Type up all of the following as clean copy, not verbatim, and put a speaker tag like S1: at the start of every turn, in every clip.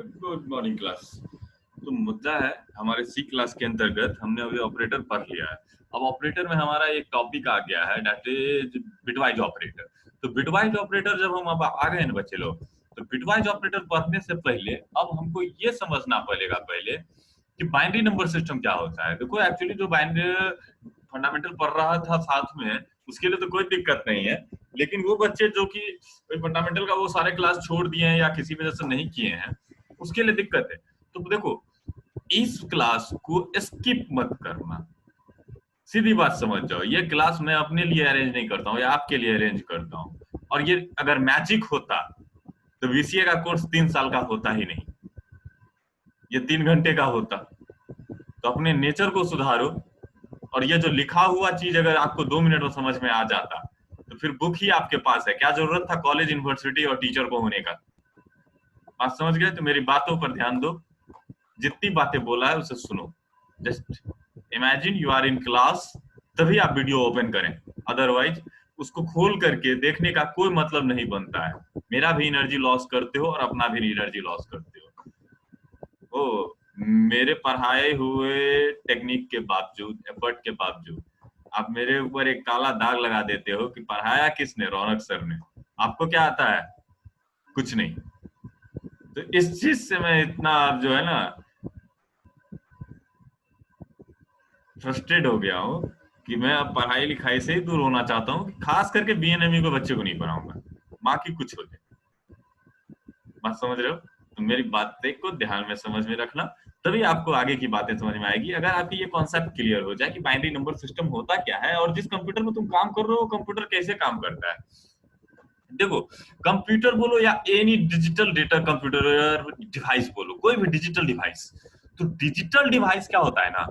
S1: Good morning class. तो मुद्दा है हमारे सी क्लास के अंतर्गत हमने अभी ऑपरेटर पढ़ लिया है। अब ऑपरेटर में हमारा एक टॉपिक आ गया है, दैट इज बिटवाइज ऑपरेटर। तो बिटवाइज ऑपरेटर जब हम अब आ गए हैं बच्चे लोग, तो बिटवाइज ऑपरेटर पढ़ने से पहले अब हमको ये समझना पड़ेगा पहले कि बाइनरी नंबर सिस्टम क्या होता है। देखो एक्चुअली जो बाइनरी फंडामेंटल पढ़ रहा था साथ में, उसके लिए तो कोई दिक्कत नहीं है, लेकिन वो बच्चे जो कि फंडामेंटल का वो सारे क्लास छोड़ दिए हैं या किसी वजह से नहीं किए हैं, उसके लिए दिक्कत है। तो देखो, इस क्लास को स्किप मत करना, सीधी बात समझ जाओ। ये क्लास मैं अपने लिए अरेंज नहीं करता हूँ या आपके लिए अरेंज करता हूँ। और ये अगर मैजिक होता तो बीसीए का कोर्स 3 साल का होता ही नहीं, ये 3 घंटे का होता। तो अपने नेचर को सुधारो, और ये जो लिखा हुआ चीज अगर आपको 2 मिनट में समझ में आ जाता तो फिर बुक ही आपके पास है, क्या जरूरत था कॉलेज यूनिवर्सिटी और टीचर को होने का। बात समझ गए? तो मेरी बातों पर ध्यान दो, जितनी बातें बोला है उसे सुनो। Just imagine you are in class, तभी आप वीडियो ओपन करें, अदरवाइज उसको खोल करके देखने का कोई मतलब नहीं बनता है। मेरा भी एनर्जी लॉस करते हो और अपना भी एनर्जी लॉस करते हो। ओ, मेरे पढ़ाए हुए टेक्निक के बावजूद, एफर्ट के बावजूद आप मेरे ऊपर एक काला दाग लगा देते हो कि पढ़ाया किसने? रौनक सर ने। आपको क्या आता है? कुछ नहीं। तो इस चीज से मैं इतना जो है ना फ्रस्ट्रेट हो गया हूँ कि मैं अब पढ़ाई लिखाई से ही दूर होना चाहता हूँ, खास करके बीएनएमयू के बच्चे को नहीं पढ़ाऊंगा, माँ की कुछ हो जाए। बात समझ रहे हो? तो मेरी बातें को ध्यान में समझ में रखना, तभी आपको आगे की बातें समझ में आएगी। अगर आपकी ये कॉन्सेप्ट क्लियर हो जाए कि बाइनरी नंबर सिस्टम होता क्या है और जिस कंप्यूटर में तुम काम कर रहे हो कंप्यूटर कैसे काम करता है। देखो, कंप्यूटर बोलो या any digital data computer device बोलो, कोई भी डिजिटल डिवाइस, तो डिजिटल डिवाइस क्या होता है ना,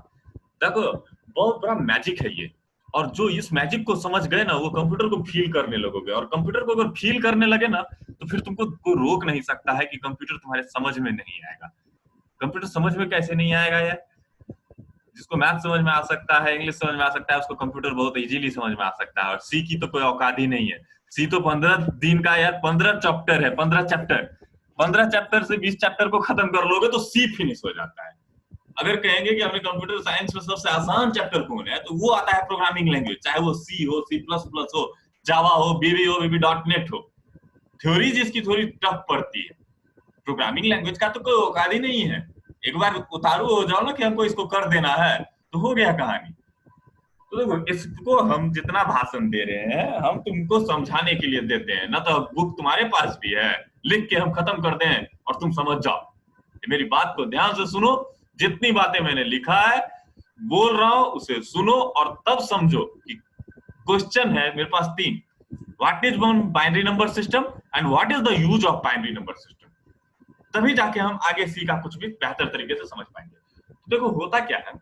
S1: देखो बहुत बड़ा मैजिक है ये। और जो इस मैजिक को समझ गए ना, वो कंप्यूटर को फील करने लगोगे, और कंप्यूटर को अगर फील करने लगे ना, तो फिर तुमको कोई रोक नहीं सकता है कि कंप्यूटर तुम्हारे समझ में नहीं आएगा। कंप्यूटर समझ में कैसे नहीं आएगा यार? जिसको मैथ समझ में आ सकता है, इंग्लिश समझ में आ सकता है, उसको कंप्यूटर बहुत इजीली समझ में आ सकता है। और सी की तो कोई औकात ही नहीं है। सी तो 15 दिन का यार 15 चैप्टर है, 15 चैप्टर। 15 चैप्टर से 20 चैप्टर को खत्म कर लोगे तो सी फिनिश हो जाता है। अगर कहेंगे कि हमने कंप्यूटर साइंस में सबसे आसान चैप्टर कौन है, तो वो आता है प्रोग्रामिंग लैंग्वेज, चाहे वो सी हो, सी प्लस प्लस हो, जावा हो, बीबी हो, बीबी डॉट नेट हो। थ्योरी जिसकी थोड़ी टफ पड़ती है, प्रोग्रामिंग लैंग्वेज का तो कोई औकात ही नहीं है। एक बार उतारू हो जाओ ना कि हमको इसको कर देना है, तो हो गया कहानी। तो देखो, इसको हम जितना भाषण दे रहे हैं, हम तुमको समझाने के लिए देते हैं ना, तो बुक तुम्हारे पास भी है, लिख के हम खत्म कर दें और तुम समझ जाओ। मेरी बात को ध्यान से सुनो, जितनी बातें मैंने लिखा है बोल रहा हूं उसे सुनो, और तब समझो कि क्वेश्चन है मेरे पास 3। What is one binary number system and what is the use of binary number system. तभी जाके हम आगे सी का कुछ भी बेहतर तरीके से समझ पाएंगे। तो देखो, होता क्या है,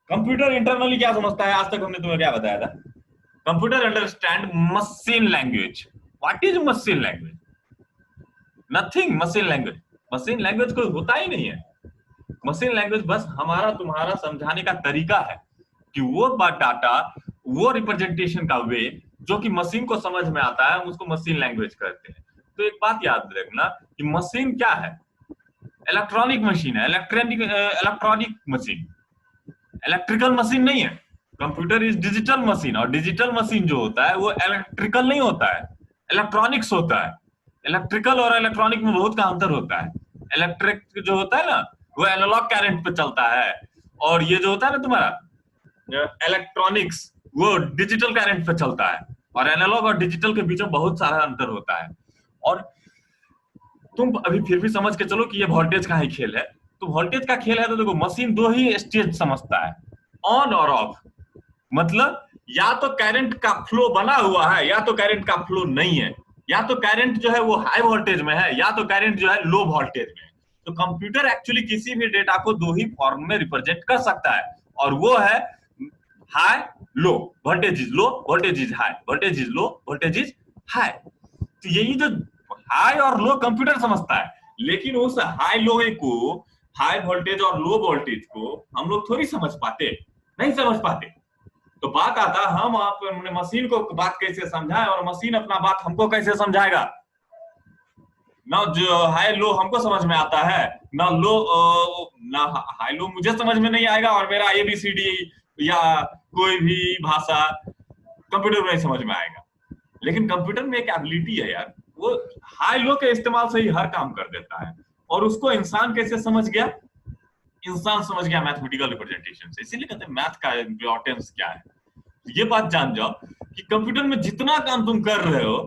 S1: कंप्यूटर इंटरनली क्या समझता है, आज तक हमने तुम्हें क्या बताया था? Computer understand machine language. What is machine language? Nothing. Machine language, machine language कोई होता ही नहीं है। मशीन लैंग्वेज बस हमारा तुम्हारा समझाने का तरीका है कि वो डाटा, वो रिप्रेजेंटेशन का वे जो कि मशीन को समझ में आता है, हम उसको मशीन लैंग्वेज कहते हैं। तो एक बात याद रखना कि मशीन क्या है? इलेक्ट्रॉनिक मशीन है, इलेक्ट्रॉनिक मशीन, इलेक्ट्रिकल मशीन नहीं है। कंप्यूटर इज डिजिटल मशीन, और डिजिटल मशीन जो होता है वो इलेक्ट्रिकल नहीं होता है, इलेक्ट्रॉनिक्स होता है। इलेक्ट्रिकल और इलेक्ट्रॉनिक में बहुत का अंतर होता है। इलेक्ट्रिक जो होता है ना, वो एनालॉग करंट पे चलता है, और ये जो होता है ना तुम्हारा इलेक्ट्रॉनिक्स, वो डिजिटल करंट पे चलता है। और एनालॉग और डिजिटल के बीच में बहुत सारा अंतर होता है। और तुम अभी फिर भी समझ के चलो कि ये वोल्टेज का ही खेल है। तो वोल्टेज का खेल है तो देखो, मशीन 2 ही स्टेज समझता है, ऑन और ऑफ। मतलब या तो करंट का फ्लो बना हुआ है, या तो करंट का फ्लो नहीं है। या तो करंट जो है वो हाई वोल्टेज में है, या तो करंट जो है लो वोल्टेज में है। तो कंप्यूटर एक्चुअली किसी भी डेटा को 2 ही फॉर्म में रिप्रेजेंट कर सकता है, और वो है high low, voltage is low, voltage is high, voltage is low, voltage is high. तो यही जो हाई और लो कंप्यूटर समझता है, लेकिन उस हाई लो को, हाई वोल्टेज और लो वोल्टेज को हम लोग थोड़ी समझ पाते, नहीं समझ पाते। तो बात आता, हम अपने मशीन को बात कैसे समझाएं और मशीन अपना बात हमको कैसे समझाएगा। ना जो हाई लो हमको समझ में आता है, ना लो ना हाई लो मुझे समझ में नहीं आएगा, और मेरा ABCD या कोई भी भाषा कंप्यूटर में नहीं समझ में आएगा। लेकिन कंप्यूटर में एक एबिलिटी है यार, वो हाई लो के इस्तेमाल से ही हर काम कर देता है, और उसको इंसान कैसे समझ गया? इंसान समझ गया मैथमेटिकल रिप्रेजेंटेशन से। इसीलिए कहते हैं मैथ का इंपॉर्टेंस क्या है। ये बात जान जाओ कि कंप्यूटर में जितना काम तुम कर रहे हो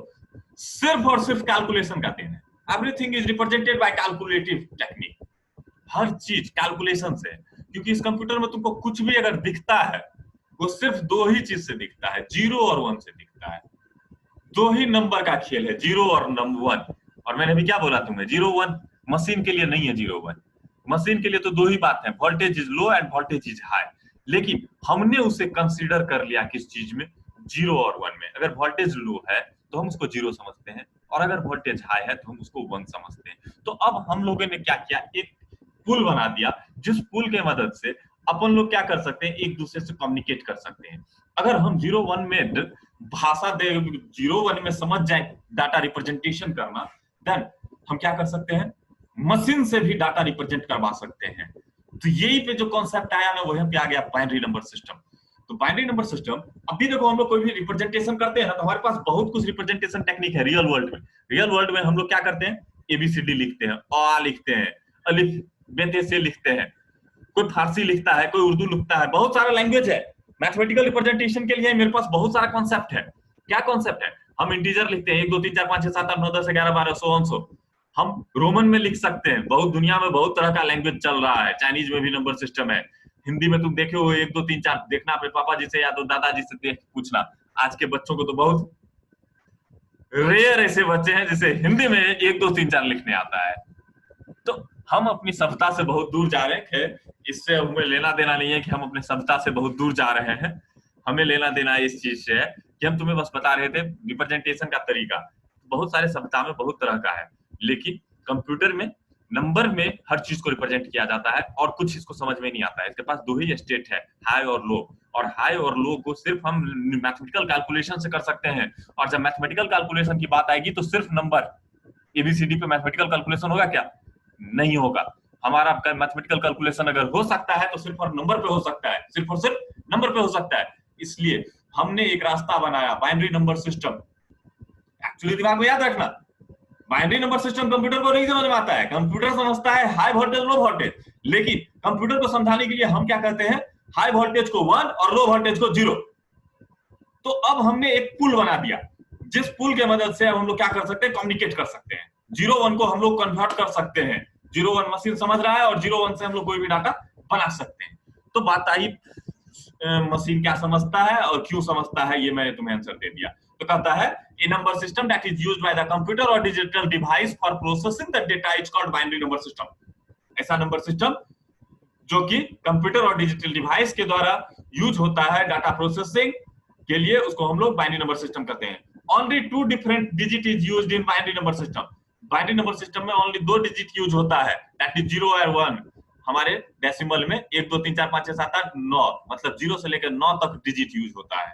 S1: सिर्फ और सिर्फ कैलकुलेशन का देन है। Everything is represented by calculative technique. हर चीज कैलकुलेशन से, क्योंकि इस कंप्यूटर में तुमको कुछ भी अगर दिखता है वो सिर्फ दो ही चीज से दिखता है, 0 और 1 से दिखता है। दो ही नंबर का खेल है, 0 और 1। और मैंने अभी क्या बोला तुम्हें, 0 1 मशीन के लिए नहीं है, 0 1 मशीन के लिए तो दो ही बात है, voltage is low end voltage is high. लेकिन हमने उसे कंसीडर कर लिया किस चीज में, 0 और 1 में। अगर वोल्टेज लो है तो हम उसको 0 समझते हैं, और अगर वोल्टेज हाई है तो हम उसको 1 समझते हैं। तो अब हम लोगों ने क्या किया, एक पुल बना दिया, जिस पुल के मदद से अपन लोग क्या कर सकते हैं, एक दूसरे से कम्युनिकेट कर सकते हैं। अगर हम 0 1 में भाषा दे, 0 1 में समझ जाए डाटा रिप्रेजेंटेशन करना, देन हम क्या कर सकते हैं, मशीन से भी डाटा रिप्रेजेंट करवा सकते हैं। तो यही पे जो कॉन्सेप्ट आया ना, वही पे आ गया बाइनरी नंबर सिस्टम। तो बाइनरी नंबर सिस्टम, अभी देखो हम लोग कोई भी रिप्रेजेंटेशन करते हैं ना, तो हमारे पास बहुत कुछ रिप्रेजेंटेशन टेक्निक है रियल वर्ल्ड में। रियल वर्ल्ड में हम लोग क्या करते हैं, ABCD लिखते हैं, अ लिखते हैं, अलिफ बेते से लिखते हैं, कोई फारसी लिखता है, कोई उर्दू लिखता है, बहुत सारा लैंग्वेज है। मैथमेटिकल रिप्रेजेंटेशन के लिए मेरे पास बहुत सारा कॉन्सेप्ट है। क्या कॉन्सेप्ट है, हम इंटीजर लिखते हैं, 1 2 3 4 5 6 7 8 9 10 11 12 सो ऑन सो। हम रोमन में लिख सकते हैं, बहुत दुनिया में बहुत तरह का लैंग्वेज चल रहा है, चाइनीज में भी नंबर सिस्टम है। हिंदी में तुम देखे हो 1 2 3 4, देखना अपने पापा जी से या तो दादाजी से देख पूछना। आज के बच्चों को तो बहुत रेयर ऐसे बच्चे हैं जिसे हिंदी में 1 2 3 4 लिखने आता है। तो हम अपनी सभ्यता से बहुत दूर जा रहे हैं। इससे हमें लेना देना नहीं है कि हम अपने सभ्यता से बहुत दूर जा रहे हैं। हमें लेना देना इस चीज से है कि हम तुम्हें बस बता रहे थे रिप्रेजेंटेशन का तरीका। बहुत सारे सभ्यता में बहुत तरह का है, लेकिन कंप्यूटर में नंबर में हर चीज को रिप्रेजेंट किया जाता है, और कुछ इसको समझ में नहीं आता है। इसके पास दो ही स्टेट है, हाई और लो। और हाई और लो को सिर्फ हम मैथमेटिकल कैलकुलेशन से कर सकते हैं। और जब मैथमेटिकल कैलकुलेशन की बात आएगी तो सिर्फ नंबर, ABCD पे मैथमेटिकल कैलकुलेशन होगा क्या? नहीं होगा। हमारा मैथमेटिकल कैलकुलेशन अगर हो सकता है तो सिर्फ और नंबर पे हो सकता है, सिर्फ और सिर्फ नंबर पे हो सकता है। इसलिए हमने एक रास्ता बनाया, बाइनरी नंबर सिस्टम। एक्चुअली दिमाग में याद रखना, बाइनरी नंबर सिस्टम कंप्यूटर को नहीं समझ में आता है। कंप्यूटर समझता है हाई वोल्टेज लो वोल्टेज, लेकिन कंप्यूटर को समझाने के लिए हम क्या करते हैं, हाई वोल्टेज को 1 और लो वोल्टेज को 0। तो अब हमने एक पुल बना दिया, जिस पुल के मदद से हम लोग क्या कर सकते हैं, कम्युनिकेट कर सकते हैं। 0 1 को हम लोग कन्वर्ट कर सकते हैं, 0 1 मशीन समझ रहा है, और 0 1 से हम लोग कोई भी डाटा बना सकते हैं। तो बात आई मशीन क्या समझता है और क्यों समझता है, ये मैंने तुम्हें आंसर दे दिया। तो कहता है a number system that is used by the computer और digital device for processing the data is called binary number system. ऐसा नंबर सिस्टम जो कि कंप्यूटर और डिजिटल डिवाइस के द्वारा यूज होता है डाटा प्रोसेसिंग के लिए, उसको हम लोग बाइनरी नंबर सिस्टम कहते हैं। Only 2 different digit is used in binary number system. Binary number system में ओनली 2 डिजिट यूज होता है, दैट इज 0 और 1। हमारे डेसिमल में 1 2 3 4 5 6 7 8 9, मतलब 0 से लेकर 9 तक डिजिट यूज होता है।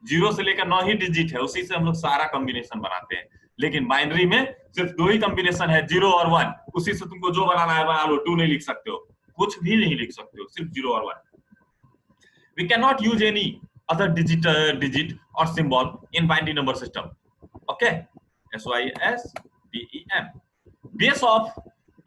S1: 0 से लेकर 9 ही डिजिट है, उसी से हम लोग सारा कॉम्बिनेशन बनाते हैं। लेकिन बाइनरी में सिर्फ 2 ही कॉम्बिनेशन है, 0 और 1। उसी से तुमको जो बनाना है बना लो, 2 नहीं लिख सकते हो, कुछ भी नहीं लिख सकते हो, सिर्फ 0 और 1। We cannot use any other digit or symbol in binary number system. Okay, SYSTEM. Base of,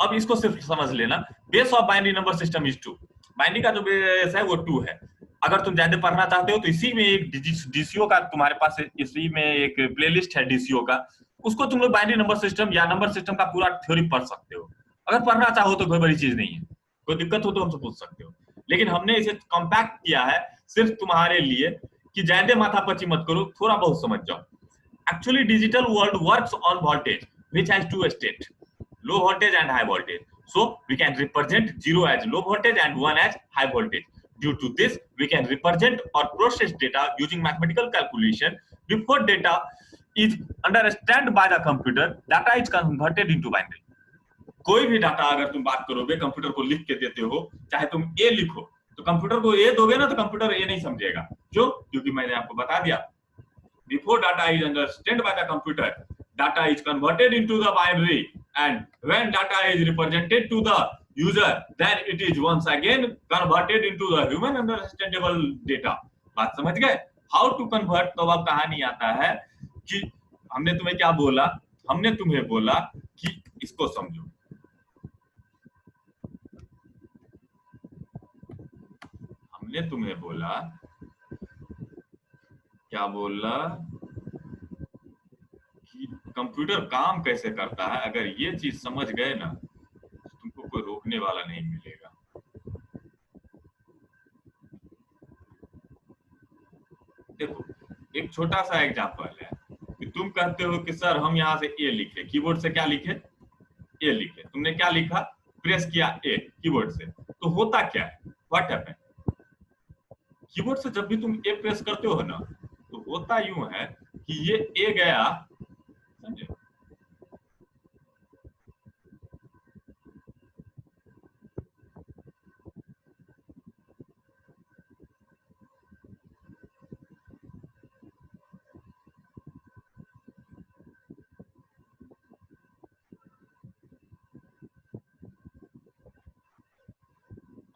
S1: अब इसको सिर्फ समझ लेना, base of binary number system is 2। Binary का जो बेस है वो 2 है। अगर तुम ज्यादा पढ़ना चाहते हो तो इसी में एक DCO का तुम्हारे पास, इसी में एक प्लेलिस्ट है DCO का, उसको तुम लोग बाइनरी नंबर सिस्टम या नंबर सिस्टम का पूरा थ्योरी पढ़ सकते हो। अगर पढ़ना चाहो तो कोई बड़ी चीज नहीं है, कोई दिक्कत हो तो हमसे पूछ सकते हो। लेकिन हमने इसे कॉम्पैक्ट किया है सिर्फ तुम्हारे लिए कि ज्यादा माथापच्ची मत करो, थोड़ा बहुत समझ जाओ। Actually digital world works on voltage which has 2 state, low voltage and high voltage. So we can represent 0 as low voltage and 1 as high voltage. Due to this, we can represent or process data using mathematical calculation. Before data is understood by the computer, data is converted into binary. कोई भी data अगर तुम बात करोगे, computer को लिख के देते हो, चाहे तुम ए लिखो, तो कंप्यूटर को ए दोगे ना, तो कंप्यूटर ए नहीं समझेगा। क्यों? क्योंकि मैंने आपको बता दिया, before data is understand by the computer, data is converted into the binary and when data is represented to the user, then it is once again converted into the human understandable data. बात समझ गए? How to convert, तो अब कहानी आता है कि हमने तुम्हें क्या बोला, हमने तुम्हें बोला कि इसको समझो, हमने तुम्हें बोला, क्या बोला कि कंप्यूटर काम कैसे करता है, अगर ये चीज समझ गए ना तो तुमको कोई रोकने वाला नहीं मिलेगा। देखो एक छोटा सा एग्जांपल है कि तुम कहते हो कि सर हम यहाँ से ए लिखे, कीबोर्ड से क्या लिखे, ए लिखे, तुमने क्या लिखा, प्रेस किया ए कीबोर्ड से, तो होता क्या है, व्हाट हैपन, कीबोर्ड से जब भी तुम ए प्रेस करते हो ना तो होता यूं है कि ये ए गया, समझे,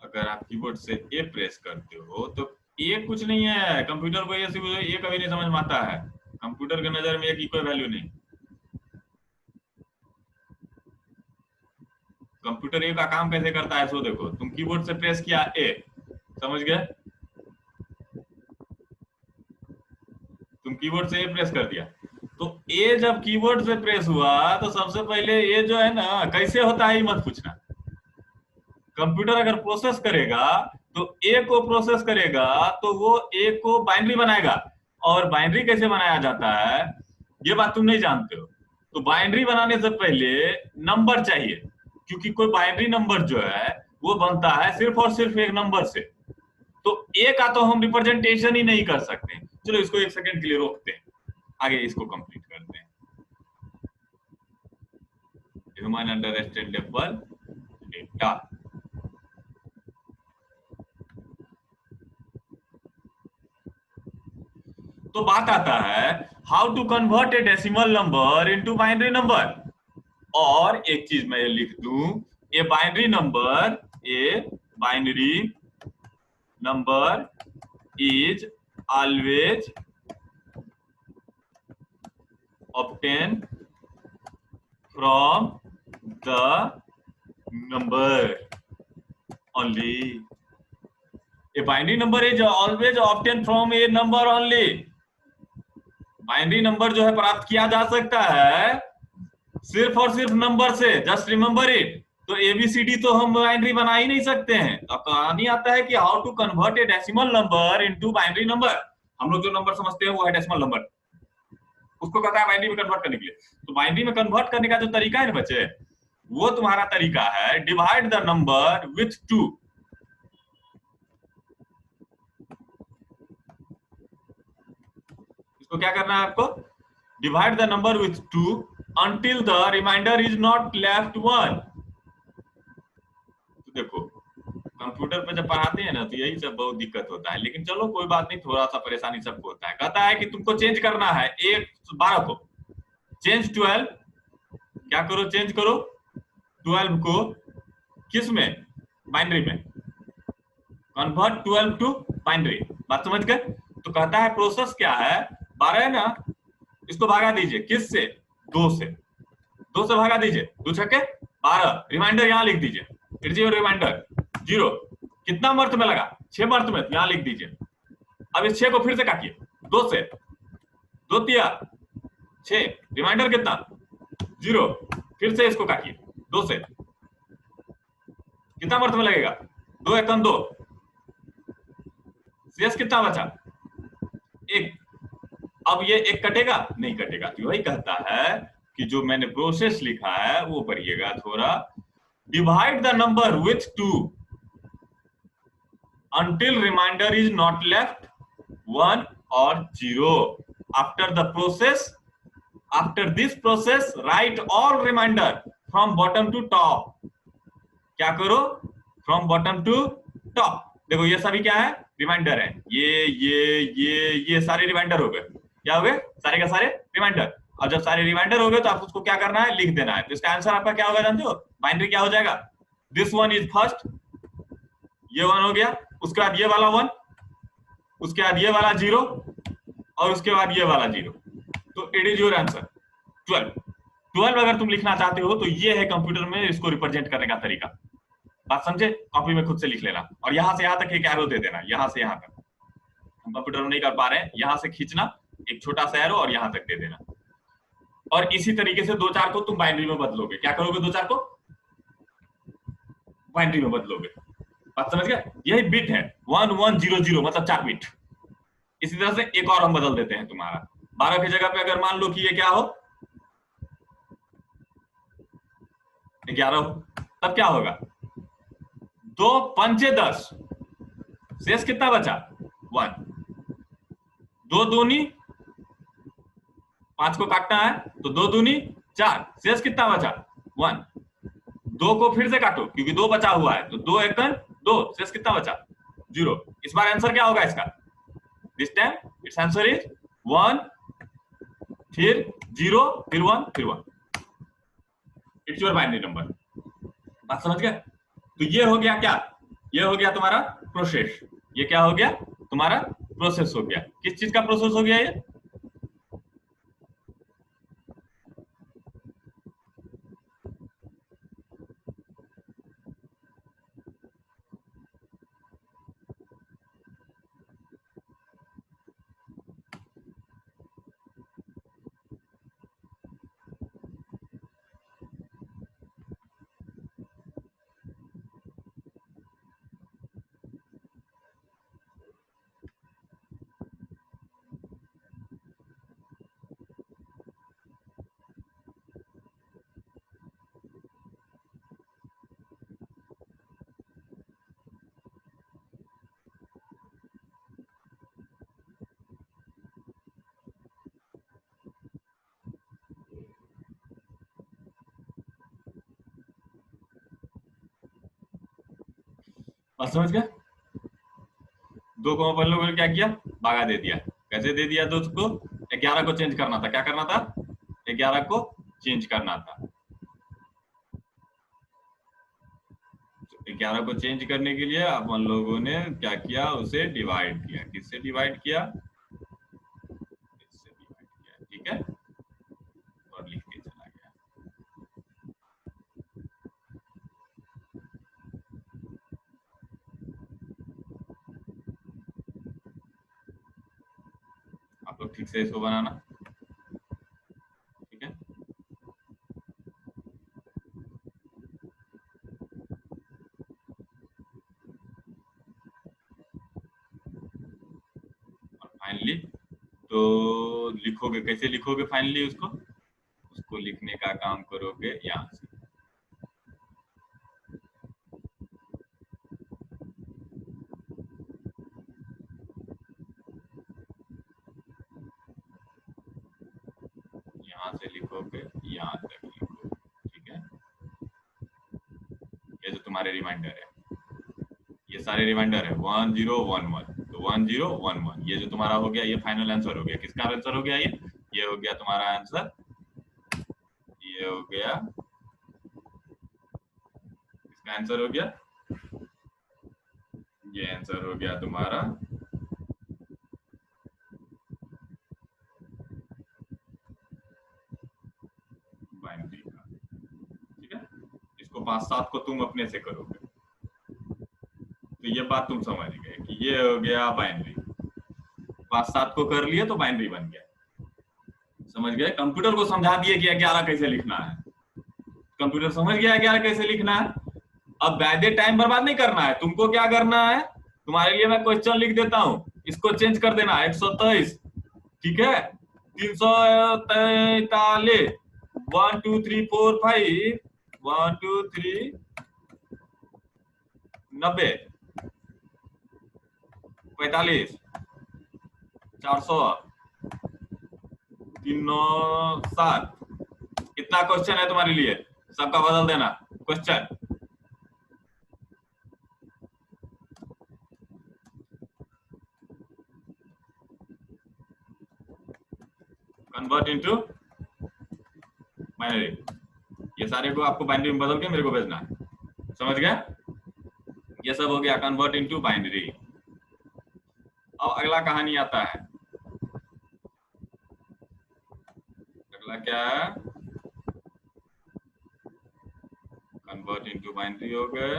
S1: अगर आप कीबोर्ड से ए प्रेस करते हो तो ए कुछ नहीं है, कंप्यूटर को ये सिर्फ ए कभी नहीं समझ में आता है, कंप्यूटर के नजर में ए की कोई वैल्यू नहीं, कंप्यूटर ए का काम कैसे करता है सो देखो, तुम कीबोर्ड से प्रेस किया ए, समझ गए, तुम कीबोर्ड से ए प्रेस कर दिया, तो ए जब कीबोर्ड से प्रेस हुआ तो सबसे पहले ये जो है ना कैसे होता है ये मत पूछना, कंप्यूटर अगर प्रोसेस करेगा तो ए को प्रोसेस करेगा तो वो ए को बाइनरी बनाएगा, और बाइनरी कैसे बनाया जाता है ये बात तुम नहीं जानते हो, तो बाइनरी बनाने से पहले नंबर चाहिए, क्योंकि कोई बाइनरी नंबर जो है वो बनता है सिर्फ और सिर्फ एक नंबर से, तो ए का तो हम रिप्रेजेंटेशन ही नहीं कर सकते। चलो इसको एक सेकंड के लिए रोकते हैं, आगे इसको कंप्लीट करते हैं। ह्यूमन अंडरस्टैंडेबल डेटा, तो बात आता है how to convert a decimal number into binary number, और एक चीज मैं लिख दूं, a binary number is always obtained from the number only. A binary number is always obtained from a number only. Binary number जो है प्राप्त किया जा सकता है सिर्फ और सिर्फ नंबर से, जस्ट रिमेंबर इट। तो एबीसीडी तो हम बाइनरी बना ही नहीं सकते हैं। अब कहानी आता है कि how to convert a decimal number into binary number. हम लोग जो नंबर समझते हैं वो है डेसिमल नंबर, उसको कहता है बाइनरी में कन्वर्ट करने के लिए। तो बाइनरी में कन्वर्ट करने का जो तरीका है ना बच्चे, वो तुम्हारा तरीका है डिवाइड द नंबर विथ 2। इसको क्या करना है आपको, divide the number with 2 until the remainder is not left 1। तो देखो कंप्यूटर पे जब पढ़ाते हैं ना तो यही सब बहुत दिक्कत होता है, लेकिन चलो कोई बात नहीं, थोड़ा सा परेशानी सबको होता है। कहता है कि तुमको चेंज करना है 12 को, चेंज 12, क्या करो, चेंज करो 12 को किस में, बाइनरी में, कन्वर्ट 12 टू बाइनरी। बात समझ गए? तो कहता है प्रोसेस क्या है, 12 है ना, इसको भागा दीजिए किस से, 2 से, 2 से भागा दीजिए, 2 छक्के 12, रिमाइंडर यहां लिख दीजिए, रिमाइंडर 0, कितना मर्थ में लगा, 6 मर्थ में, यहां लिख दीजिए। अब इस 6 को फिर से काटिए 2 से, 2 तिया 6, रिमाइंडर कितना 0, फिर से इसको काटिए 2 से, कितना मर्थ में लगेगा, 2 एकम 2, शेष कितना बचा 1। अब ये 1 कटेगा नहीं कटेगा, तो वही कहता है कि जो मैंने प्रोसेस लिखा है वो पढ़िएगा थोड़ा, divide the number with 2 until remainder is not left 1 or 0। after this process write all remainder from bottom to top। क्या करो, from bottom to top। देखो ये सभी क्या है, रिमाइंडर है, ये सारे रिमाइंडर हो गए, क्या हो गए, सारे का सारे रिमाइंडर। और जब सारे रिमाइंडर हो गए तो आपको उसको क्या करना है, लिख देना है। तो इसका आंसर आपका क्या होगा जानते हो, बाइनरी क्या हो जाएगा, दिस वन इज फर्स्ट, ये वन हो गया, उसके बाद ये वाला वन, उसके बाद ये वाला जीरो, और उसके बाद ये वाला जीरो। तो इट इज योर आंसर 12। 12 अगर तुम लिखना चाहते हो तो ये है कंप्यूटर में इसको रिप्रेजेंट करने का तरीका। बात समझे, कॉपी में खुद से लिख लेना, और यहां से यहां तक एक एरो दे देना, यहां से यहां तक। हम कंप्यूटर में नहीं कर पा रहे हैं, यहां से खींचना एक छोटा सा एरो और यहां तक दे देना। और इसी तरीके से दो चार को तुम बाइनरी में बदलोगे। क्या करोगे, दो चार को बाइनरी में बदलोगे। बात समझ गए, यही बिट है 1100 मतलब 4 बिट। इसी तरह से एक और हम बदल देते हैं, तुम्हारा 12 की जगह पे अगर मान लो कि ये क्या हो, 11 हो, तब क्या होगा, 2 पंचे 10, शेष कितना बचा 1, 2 दूनी 5 को काटना है तो 2 दूनी 4, शेष कितना बचा 1, 2 को फिर से काटो क्योंकि 2 बचा हुआ है, तो 2 एक 2, शेष कितना बचा 0। इस बार आंसर क्या होगा इसका, this time it's answer is 1 फिर 0 फिर 1 फिर 1, इट्स योर बाइनरी नंबर। बात समझ गए। तो ये हो गया क्या, ये हो गया तुम्हारा प्रोसेस। ये क्या हो गया, तुम्हारा प्रोसेस हो गया। किस चीज का प्रोसेस हो गया ये, बात समझ गए। 2 को अपन लोगों ने क्या किया, भागा दे दिया। कैसे दे दिया, तो उसको 11 को चेंज करना था। क्या करना था, 11 को चेंज करना था। 11 को चेंज करने के लिए अपन लोगों ने क्या किया, उसे डिवाइड किया। किससे डिवाइड किया, इससे डिवाइड किया, ठीक है, और लिख के चला गया। आप लोग ठीक से इसको बनाना, ठीक है। और फाइनली तो लिखोगे, कैसे लिखोगे फाइनली उसको, उसको लिखने का काम करोगे यहाँ से। यहाँ से लिखोगे यहाँ तक लिखोगे, ठीक है। ये जो तुम्हारे रिमाइंडर है, ये सारे रिमाइंडर है 1011, तो 1011 ये जो तुम्हारा हो गया, ये फाइनल आंसर हो गया। किसका आंसर हो गया, ये हो गया तुम्हारा आंसर। ये हो गया, इसका आंसर हो गया, ये आंसर हो गया तुम्हारा बाइनरी का, ठीक है। इसको 5-7 को तुम अपने से करोगे, तो ये बात तुम समझ गए कि ये हो गया बाइनरी। 5-7 को कर लिए तो बाइनरी बन गया। समझ गए, कंप्यूटर को समझा दिए कि 11 कैसे लिखना है। कंप्यूटर समझ गया 11 कैसे लिखना है। अब वैसे टाइम बर्बाद नहीं करना है, तुमको क्या करना है, तुम्हारे लिए मैं क्वेश्चन लिख देता हूं, इसको चेंज कर देना 123, ठीक है, 343, 1 2 3 4 5, 1 2 3 90, 45, 400, 307। कितना क्वेश्चन है तुम्हारे लिए, सबका बदल देना क्वेश्चन। कन्वर्ट इनटू बाइनरी, ये सारे को आपको बाइनरी में बदल के मेरे को भेजना है, समझ गया? ये सब हो गया कन्वर्ट इनटू बाइनरी। अब अगला कहानी आता है, अगला क्या है, कन्वर्ट इनटू बाइनरी हो गए।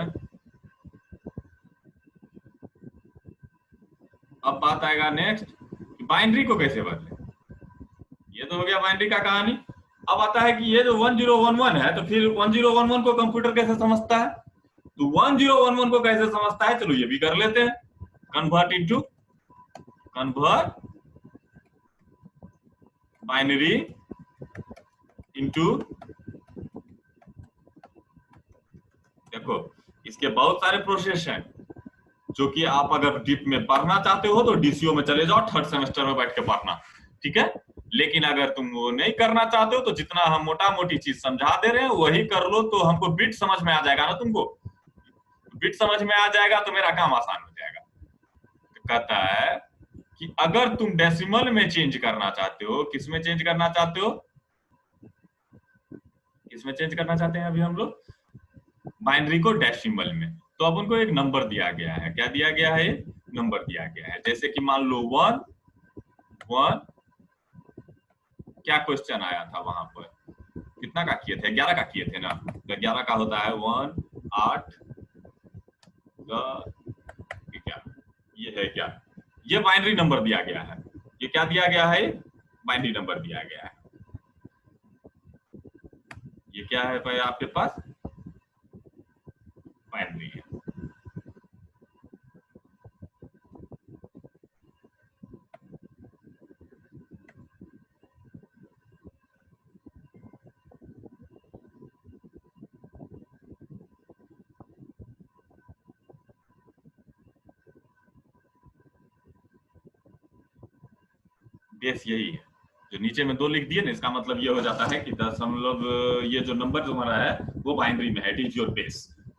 S1: अब बात आएगा नेक्स्ट, बाइनरी को कैसे बदले। ये तो हो गया बाइनरी का कहानी। अब आता है कि ये जो 1011 है, तो फिर 1011 को कंप्यूटर कैसे समझता है, तो 1011 को कैसे समझता है, चलो ये भी कर लेते हैं। कन्वर्ट बाइनरी इनटू, देखो इसके बहुत सारे प्रोसेस हैं जो कि आप अगर डीप में पढ़ना चाहते हो तो डीसीओ में चले जाओ, थर्ड सेमेस्टर में बैठ के पढ़ना, ठीक है। लेकिन अगर तुम वो नहीं करना चाहते हो तो जितना हम मोटा मोटी चीज समझा दे रहे हैं वही कर लो, तो हमको बिट समझ में आ जाएगा ना, तुमको बिट समझ में आ जाएगा तो मेरा काम आसान हो जाएगा। तो कहता है कि अगर तुम डेसिमल में चेंज करना चाहते हो, किस में चेंज करना चाहते हो, किसमें चेंज करना चाहते हैं अभी हम लोग, बाइनरी को डेसिमल में, तो अब उनको एक नंबर दिया गया है, क्या दिया गया है, नंबर दिया गया है। जैसे कि मान लो 1 1, क्या क्वेश्चन आया था वहां पर, कितना का किए थे, 11 का किए थे ना, तो 11 का होता है 1 8 11, ये है क्या, ये बाइनरी नंबर दिया गया है, ये क्या दिया गया है, बाइनरी नंबर दिया गया है। ये क्या है भाई आपके पास, बाइनरी है। बेस यही है, जो नीचे में 2 लिख दिए ना, इसका मतलब ये हो जाता है कि 10, ये जो नंबर तुम्हारा है वो बाइनरी में है, इट इज योर बेस।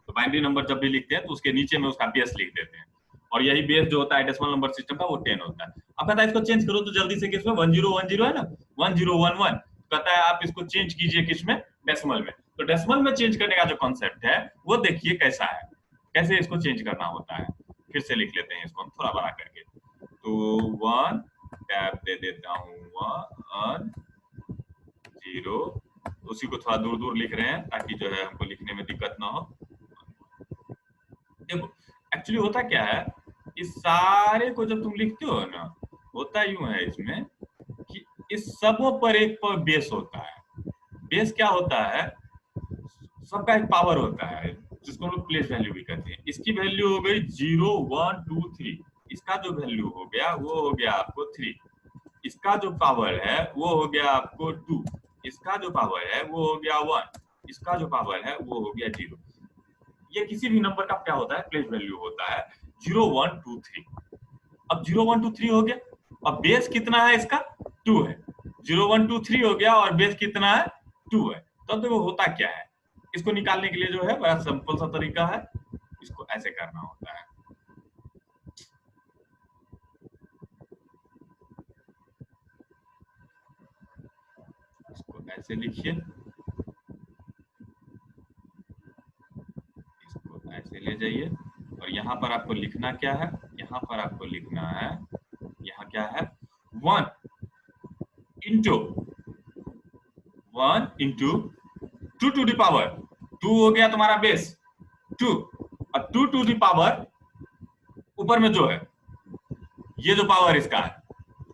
S1: तो बाइनरी नंबर जब भी लिखते हैं तो उसके नीचे में उसका बेस लिख देते हैं, और यही बेस जो होता है डेसिमल नंबर सिस्टम का वो 10 होता है। अब कहता है इसको चेंज करो तो जल्दी से, किसमें, 1010 है ना, 1011, कहता है आप इसको चेंज कीजिए किसमें, डेसिमल में। तो डेसिमल में चेंज करने का जो कॉन्सेप्ट है वो देखिए कैसा है, कैसे इसको चेंज करना होता है। फिर से लिख लेते हैं इसको हम थोड़ा बड़ा करके, तो 1 टैब दे देता हूँ 1 0, उसी को थोड़ा दूर दूर लिख रहे हैं ताकि जो है हमको लिखने में दिक्कत ना हो। देखो एक्चुअली होता क्या है, इस सारे को जब तुम लिखते हो ना, होता यूं है इसमें कि इस सबों पर एक पर बेस होता है। बेस क्या होता है, सबका एक पावर होता है जिसको हम लोग प्लेस वैल्यू भी कहते हैं। इसकी वैल्यू हो गई 0 1 2 3, इसका जो वैल्यू हो गया वो हो गया आपको 3, इसका जो पावर है वो हो गया आपको 2, इसका जो पावर है वो हो गया 1, इसका जो पावर है वो हो गया 0। ये किसी भी नंबर का क्या होता है, प्लेस वैल्यू होता है 0 1 2 3। अब 0 1 2 3 हो गया, अब बेस कितना है इसका, 2 है, 0 1 2 3 हो गया और बेस कितना है, 2 है। तो अब देखो होता क्या है, इसको निकालने के लिए जो है बड़ा सिंपल सा तरीका है, इसको ऐसे करना होता है, इसको ऐसे लिखिए, इसको ऐसे ले जाइए, और यहाँ पर आपको लिखना क्या है, यहाँ पर आपको लिखना है, यहाँ क्या है, 1 इंटू 2 टू द पावर, 2 हो गया तुम्हारा बेस 2, और 2 टू द पावर ऊपर में जो है ये जो पावर इसका है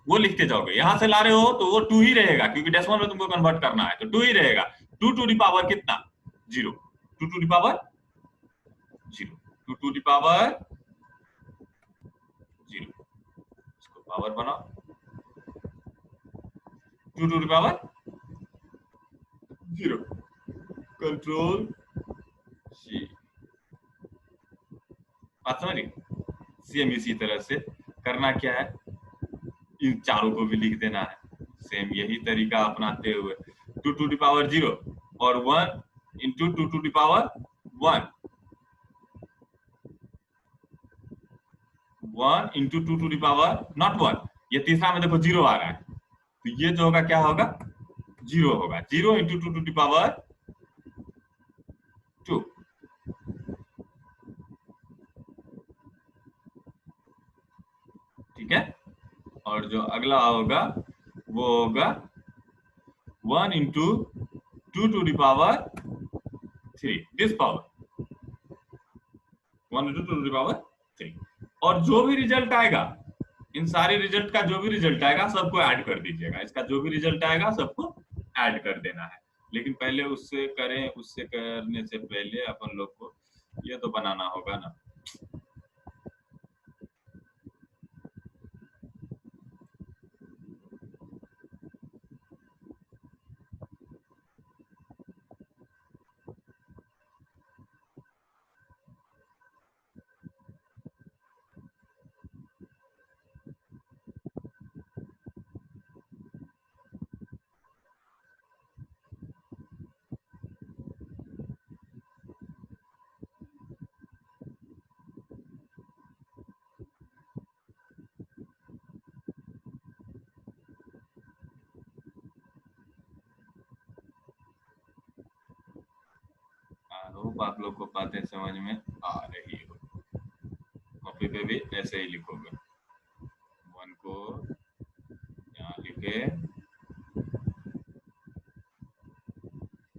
S1: वो लिखते जाओगे, यहां से ला रहे हो तो वो 2 ही रहेगा क्योंकि डेसिमल में तुमको कन्वर्ट करना है, तो 2 ही रहेगा। 2 टू द पावर कितना, 0, 2 to the power 0, 2 to the power 0, इसको पावर बनाओ, 2 to the power 0, control C, बात समझ गए। सेम इसी तरह से करना क्या है, इन चारों को भी लिख देना है, सेम यही तरीका अपनाते हुए 2 टू द पावर 0 और 1 into 2 to the power 1, 1 into 2 to the power not 1, ये तीसरा में देखो 0 आ रहा है, तो ये जो होगा क्या होगा जीरो होगा, 0 इंटू 2 टू द पावर 2। ठीक है, और जो अगला होगा वो होगा 1 into 2 to the power 3, this power 1 into 2 to the power 3। और जो भी रिजल्ट आएगा, इन सारे रिजल्ट का जो भी रिजल्ट आएगा सबको ऐड कर दीजिएगा, इसका जो भी रिजल्ट आएगा सबको ऐड कर देना है। लेकिन पहले उससे करें, उससे करने से पहले अपन लोग को ये तो बनाना होगा ना। आई होप आप लोग को बातें समझ में आ रही हो। कॉपी पे भी ऐसे ही लिखोगे, 1 को यहाँ लिखे,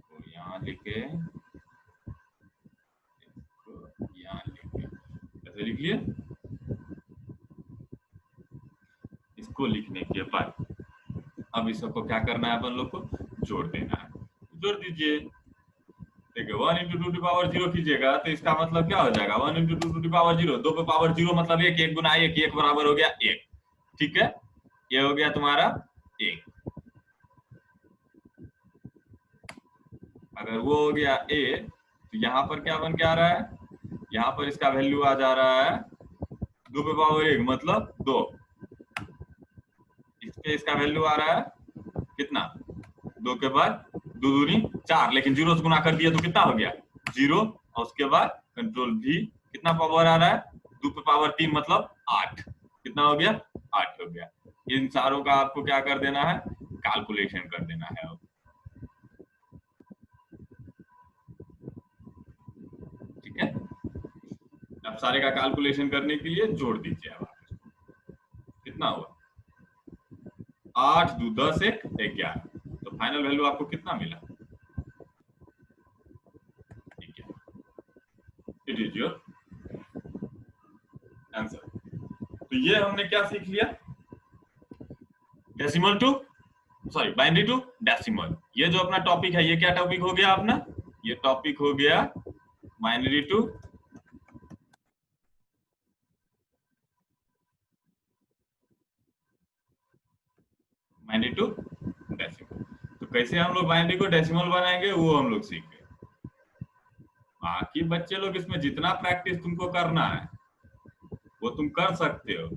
S1: को यहाँ लिखे, इसको यहाँ लिखे, ऐसे लिख लिए। इसको लिखने के बाद अब इस सबको क्या करना है, अपन लोग को जोड़ देना है। जोड़ दीजिए। देखिए 1 इंटू 2 टू पावर 0 कीजिएगा तो इसका मतलब क्या हो जाएगा, 1 इंटू 2 टू पावर 0, 2 पे पावर 0 मतलब 1, 1 गुना 1, 1 बराबर हो गया 1। ठीक है, ये हो गया तुम्हारा 1। अगर वो हो गया a, तो यहाँ पर क्या बन के आ रहा है, यहाँ पर इसका वैल्यू आ जा रहा है 2 पे पावर 1 मतलब 2। इसके इसका वैल्यू आ रहा है कितना, 2 के बाद 2 दूनी 4, लेकिन 0 से गुना कर दिया तो कितना हो गया 0। और उसके बाद कंट्रोल भी, कितना पावर आ रहा है 2 पे पावर 3 मतलब 8, कितना हो गया 8 हो गया। इन सारों का आपको क्या कर देना है, कैलकुलेशन कर देना है। ठीक है, अब सारे का कैलकुलेशन करने के लिए जोड़ दीजिए। अब कितना हुआ, 8 2 10 1 11, तो फाइनल वैल्यू आपको कितना मिला, इट इज योर आंसर। तो ये हमने क्या सीख लिया, decimal to, sorry binary to decimal. ये जो अपना टॉपिक है, ये क्या टॉपिक हो गया अपना, ये टॉपिक हो गया बाइनरी टू डेसिमल। तो कैसे हम लोग बाइनरी को डेसिमल बनाएंगे वो हम लोग सीख गए। बाकी बच्चे लोग इसमें जितना प्रैक्टिस तुमको करना है वो तुम कर सकते हो।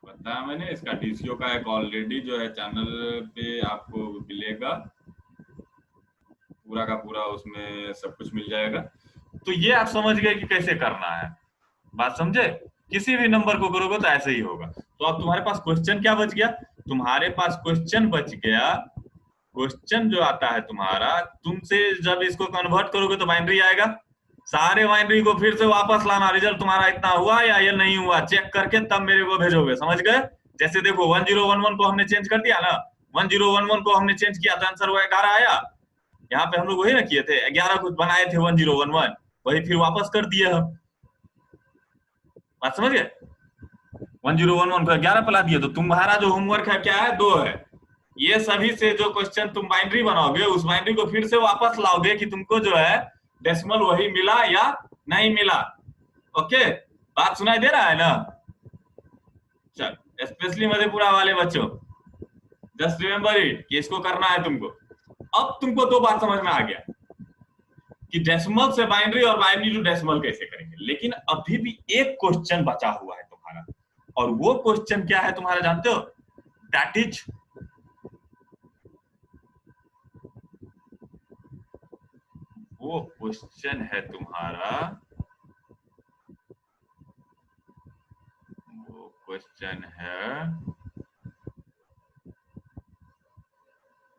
S1: बताया मैंने, इसका टीसीओ का एक ऑलरेडी जो है चैनल पे आपको मिलेगा, पूरा का पूरा उसमें सब कुछ मिल जाएगा। तो ये आप समझ गए कि कैसे करना है, बात समझे। किसी भी नंबर को करोगे तो ऐसे ही होगा। तो अब तुम्हारे पास क्वेश्चन क्या बच गया, तुम्हारे पास क्वेश्चन बच गया, क्वेश्चन जो आता है तुम्हारा, तुमसे जब इसको कन्वर्ट करोगे तो बाइनरी आएगा, सारे बाइनरी को फिर से वापस लाना, रिजल्ट तुम्हारा इतना हुआ या ये नहीं हुआ चेक करके तब मेरे को भेजोगे, समझ गए। जैसे देखो 1011 को हमने चेंज कर दिया ना, 1011 को हमने चेंज किया तो आंसर वो 11 आया। यहाँ पे हम लोग वही ना किए थे, 11 कुछ बनाए थे 1011, वही फिर वापस कर दिए हम, बात समझ गए। 1011 को 11 पिला दिए, तो तुम्हारा जो होमवर्क है क्या है, 2 है। ये सभी से जो क्वेश्चन तुम बाइनरी बनाओगे, उस बाइनरी को फिर से वापस लाओगे कि तुमको जो है डेसिमल वही मिला या नहीं मिला। ओके, बात सुनाई दे रहा है ना। चल, स्पेशली मधेपुरा वाले बच्चों, जस्ट रिमेंबर इट कि इसको करना है तुमको। अब तुमको 2 बात समझ में आ गया कि डेसिमल से बाइनरी और बाइनरी टू डेसिमल कैसे करेंगे। लेकिन अभी भी एक क्वेश्चन बचा हुआ है तुम्हारा, और वो क्वेश्चन क्या है तुम्हारा जानते हो, दैट इज वो क्वेश्चन है तुम्हारा, वो क्वेश्चन है,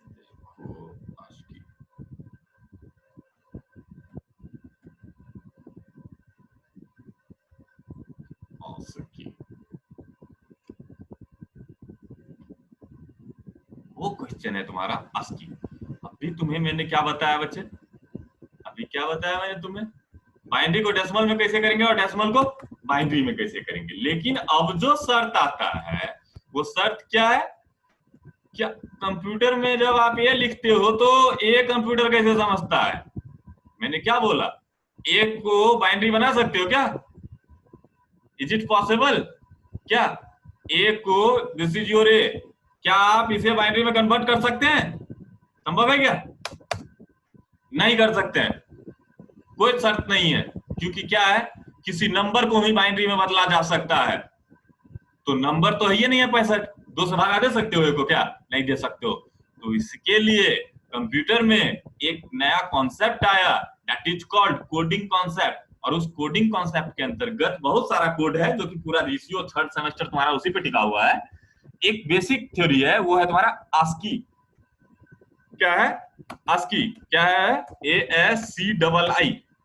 S1: देखो ASCII, ASCII, वो क्वेश्चन है तुम्हारा ASCII। अभी तुम्हें मैंने क्या बताया बच्चे, अभी क्या बताया मैंने तुम्हें, बाइनरी को डेसिमल में कैसे करेंगे और डेसिमल को बाइनरी में कैसे करेंगे। लेकिन अब जो शर्त आता है वो शर्त क्या है, क्या कंप्यूटर में जब आप ये लिखते हो तो ए कंप्यूटर कैसे समझता है, मैंने क्या बोला, एक को बाइनरी बना सकते हो क्या, इज इट पॉसिबल, क्या ए को, दिस इज योर ए, क्या आप इसे बाइनरी में कन्वर्ट कर सकते हैं, संभव है क्या, नहीं कर सकते हैं, कोई शर्त नहीं है, क्योंकि क्या है, किसी नंबर को ही बाइनरी में बदला जा सकता है, तो नंबर तो है ही नहीं है 65, 2 से भागा दे सकते हो एक को, क्या नहीं दे सकते हो। तो इसके लिए कंप्यूटर में एक नया कॉन्सेप्ट आया, that is called coding concept, और उस कोडिंग कॉन्सेप्ट के अंतर्गत बहुत सारा कोड है जो कि पूरा रेशियो 3rd सेमेस्टर तुम्हारा उसी पे टिका हुआ है। एक बेसिक थ्योरी है, वो है तुम्हारा ASCII, क्या है ASCII, क्या है ASCII,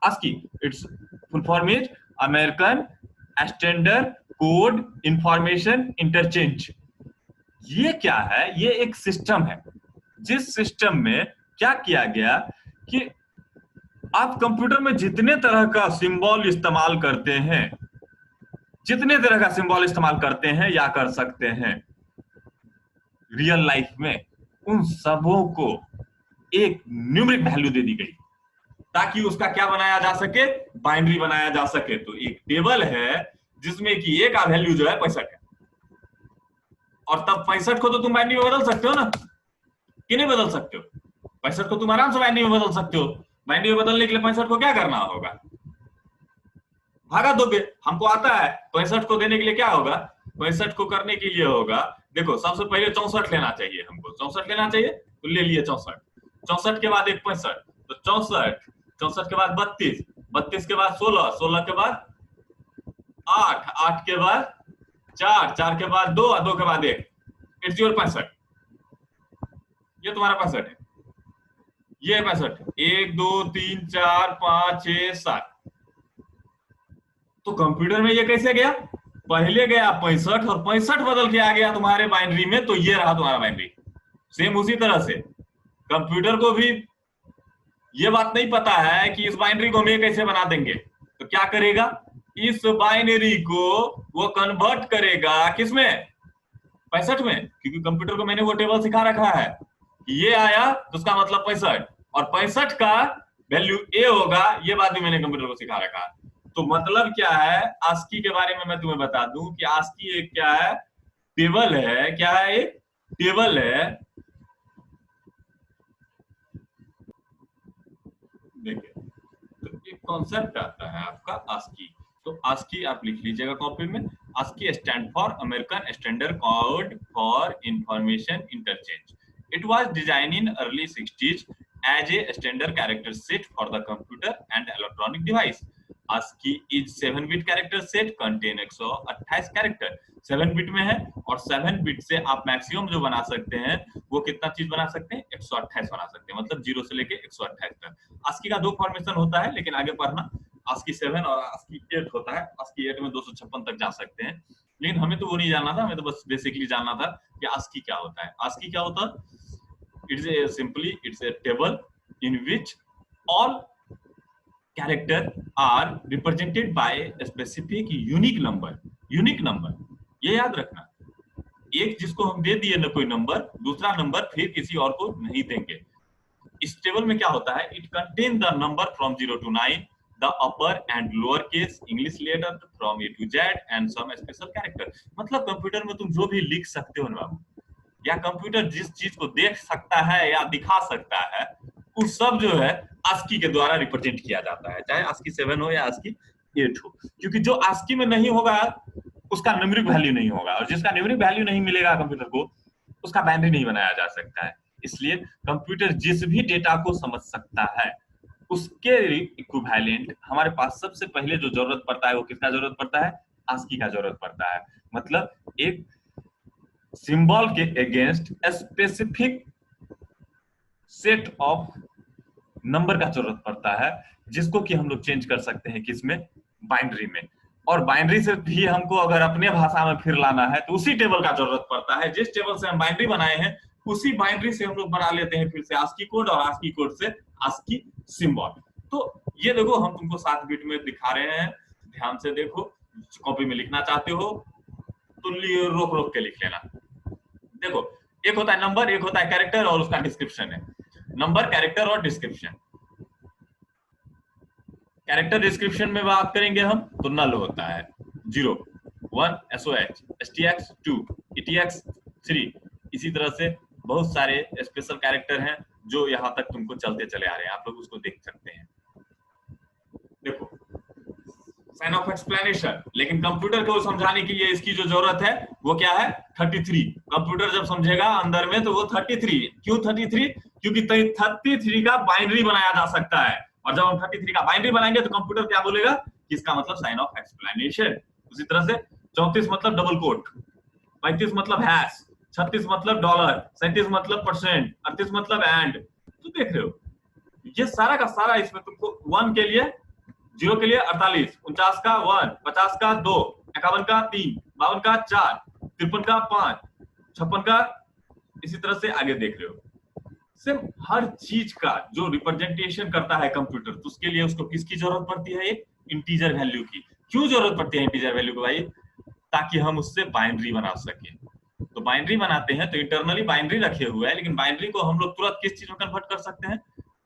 S1: ASCII, it's full form is American standard code information interchange. ये क्या है, ये एक सिस्टम है, जिस सिस्टम में क्या किया गया कि आप कंप्यूटर में जितने तरह का सिंबल इस्तेमाल करते हैं, जितने तरह का सिंबल इस्तेमाल करते हैं या कर सकते हैं रियल लाइफ में, उन सबों को एक न्यूमेरिक वैल्यू दे दी गई ताकि उसका क्या बनाया जा सके, बाइनरी बनाया जा सके। तो एक टेबल है जिसमें कि ए का वैल्यू जो है 65 है, और तब 65 को तो तुम बाइनरी में बदल सकते हो ना, कि नहीं बदल सकते हो, 65 को तुम आराम से बाइनरी में बदल सकते हो। बाइनरी में बदलने के लिए 65 को क्या करना होगा, भागा दोगे, हमको आता है। 65 को देने के लिए क्या होगा, 65 को करने के लिए होगा, देखो सबसे पहले 64 लेना चाहिए, हमको 64 लेना चाहिए, तो ले लिए 64, 64 के बाद एक 65, तो 64, 64 के बाद 32, 32 के बाद 16, 16 के बाद 8, 8 के बाद 4, 4 के बाद 2, 2 के बाद 1, इट्स योर 65, ये तुम्हारा 65 है, ये 65, 1 2 3 4 5 6 7। तो कंप्यूटर में ये कैसे गया, पहले गया 65 और 65 बदल के आ गया तुम्हारे बाइनरी में, तो ये रहा तुम्हारा बाइनरी। सेम उसी तरह से कंप्यूटर को भी ये बात नहीं पता है कि इस बाइनरी को हम ये कैसे बना देंगे, तो क्या करेगा, इस बाइनरी को वो कन्वर्ट करेगा किसमें, 65 में, क्योंकि कंप्यूटर को मैंने वो टेबल सिखा रखा है कि ये आया तो उसका मतलब 65, और 65 का वैल्यू ए होगा, ये बात भी मैंने कंप्यूटर को सिखा रखा है। तो मतलब क्या है, ASCII के बारे में मैं तुम्हें बता दूं कि ASCII एक क्या है, टेबल है, क्या है, एक टेबल है। देखिए, तो एक कॉन्सेप्ट आता है आपका ASCII, तो ASCII आप लिख लीजिएगा कॉपी में, ASCII stand for American standard code for information interchange. It was designed in early 60s as a standard character set for the computer and electronic device. ASCII is 7-bit character set contain 128 character, 7 bit में है, और 7 bit से आप maximum जो बना सकते हैं वो कितना चीज बना सकते हैं, 128 बना सकते हैं, मतलब 0 से लेके 128 तक। ASCII का 2 फॉर्मेशन होता है, लेकिन आगे पढ़ना, ASCII 7 और ASCII 8 होता है। ASCII 8 में 256 तक जा सकते हैं, लेकिन हमें तो वो नहीं जानना था, हमें तो बस बेसिकली जानना था कि ASCII क्या होता है। ASCII क्या होता है, it's a table in which all characters are represented by a specific unique number, ये याद रखना, एक जिसको हम दे दिए ना कोई नंबर, दूसरा नंबर फिर किसी और को नहीं देंगे। इस टेबल में क्या होता है, it contain the number from 0 to 9, the upper and lower case English letter from A to Z and some special character। मतलब कंप्यूटर में तुम जो भी लिख सकते हो ना बाबू, या कंप्यूटर जिस चीज को देख सकता है या दिखा सकता है, वो सब जो है ASCII के द्वारा रिप्रेजेंट किया जाता है, चाहे ASCII 7 हो या ASCII 8 हो, क्योंकि जो ASCII में नहीं होगा उसका न्यूमेरिक वैल्यू नहीं होगा, और जिसका न्यूमेरिक वैल्यू नहीं मिलेगा कंप्यूटर को, उसका बाइनरी नहीं बनाया जा सकता है। इसलिए कंप्यूटर जिस भी डेटा को समझ सकता है उसके इक्विवेलेंट हमारे पास सबसे पहले जो जरूरत पड़ता है वो किसका जरूरत पड़ता है? आस्की का जरूरत पड़ता है। मतलब एक सिंबल के against specific set of number का जरूरत पड़ता है, जिसको कि हम लोग चेंज कर सकते हैं किसमें? बाइनरी में। और बाइनरी से भी हमको अगर अपने भाषा में फिर लाना है तो उसी टेबल का जरूरत पड़ता है। जिस टेबल से हम बाइनरी बनाए हैं उसी बाइनरी से हम लोग बना लेते हैं फिर से आस्की कोड, और आस्की कोड से आस्की सिंबल। तो ये देखो हम तुमको 7 बिट में दिखा रहे हैं, ध्यान से देखो। कॉपी में लिखना चाहते हो तो रोक रोक के लिख लेना। देखो, एक होता है नंबर, एक होता है कैरेक्टर, और उसका डिस्क्रिप्शन है। नंबर, कैरेक्टर और डिस्क्रिप्शन। कैरेक्टर डिस्क्रिप्शन में बात करेंगे हम तो नल होता है 0, 1 SOH, STX 2, ETX 3। इसी तरह से बहुत सारे स्पेशल कैरेक्टर हैं जो यहाँ तक तुमको चलते चले आ रहे हैं, आप लोग उसको देख सकते हैं। देखो, साइन ऑफ एक्सप्लेनेशन, लेकिन कंप्यूटर को समझाने के लिए इसकी जो जरूरत है वो क्या है? 33। कंप्यूटर जब समझेगा अंदर में तो वो 33। क्यों 33? क्योंकि 33 का बाइनरी बनाया जा सकता है, और जब हम 33 का बाइनरी बनाएंगे तो कंप्यूटर क्या बोलेगा कि इसका मतलब साइन ऑफ एक्सप्लेनेशन। उसी तरह से 34 मतलब डबल कोट, 35 मतलब हैश, 36 मतलब डॉलर, 37 मतलब परसेंट, 38 मतलब एंड। तो देख रहे हो ये सारा का सारा इसमें तुमको 1 के लिए 0 के लिए 48, 49 का 1, 50 का 2, 51 का 3, 52 का 4, 53 का 5, 56 का, इसी तरह से आगे देख रहे हो। सिर्फ हर चीज का जो रिप्रेजेंटेशन करता है कंप्यूटर, तो उसके लिए उसको किसकी जरूरत पड़ती है? एक इंटीजर वैल्यू की। क्यों जरूरत पड़ती है इंटीजर वैल्यू को भाई? ताकि हम उससे बाइनरी बना सके। तो बाइनरी बनाते हैं तो इंटरनली बाइनरी रखे हुए है, लेकिन बाइनरी को हम लोग तुरंत किस चीज में कन्वर्ट कर सकते हैं?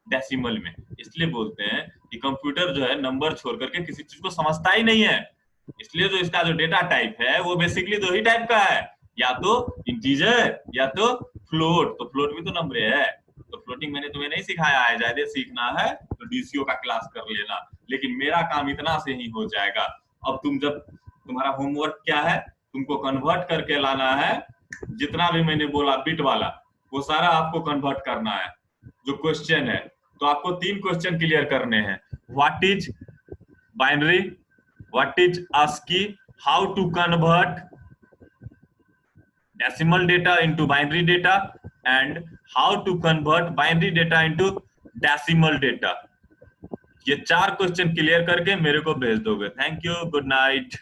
S1: डेसिमल में। इसलिए बोलते हैं कि कंप्यूटर जो है नंबर छोड़ करके किसी चीज को समझता ही नहीं है। इसलिए जो इसका जो डेटा टाइप है वो बेसिकली 2 ही टाइप का है, या तो इंटीजर या तो फ्लोट। तो फ्लोट भी तो नंबर है। तो फ्लोटिंग मैंने तुम्हें नहीं सिखाया है, ज्यादा सीखना है तो डीसीओ का क्लास कर लेना। लेकिन मेरा काम इतना से ही हो जाएगा। अब तुम जब तुम्हारा होमवर्क क्या है, तुमको कन्वर्ट करके लाना है, जितना भी मैंने बोला बिट वाला वो सारा आपको कन्वर्ट करना है। जो क्वेश्चन है तो आपको 3 क्वेश्चन क्लियर करने हैं। What is binary, what is ASCII, how to convert decimal data into binary data, and how to convert binary data into decimal data। ये 4 क्वेश्चन क्लियर करके मेरे को भेज दोगे। Thank you, good night.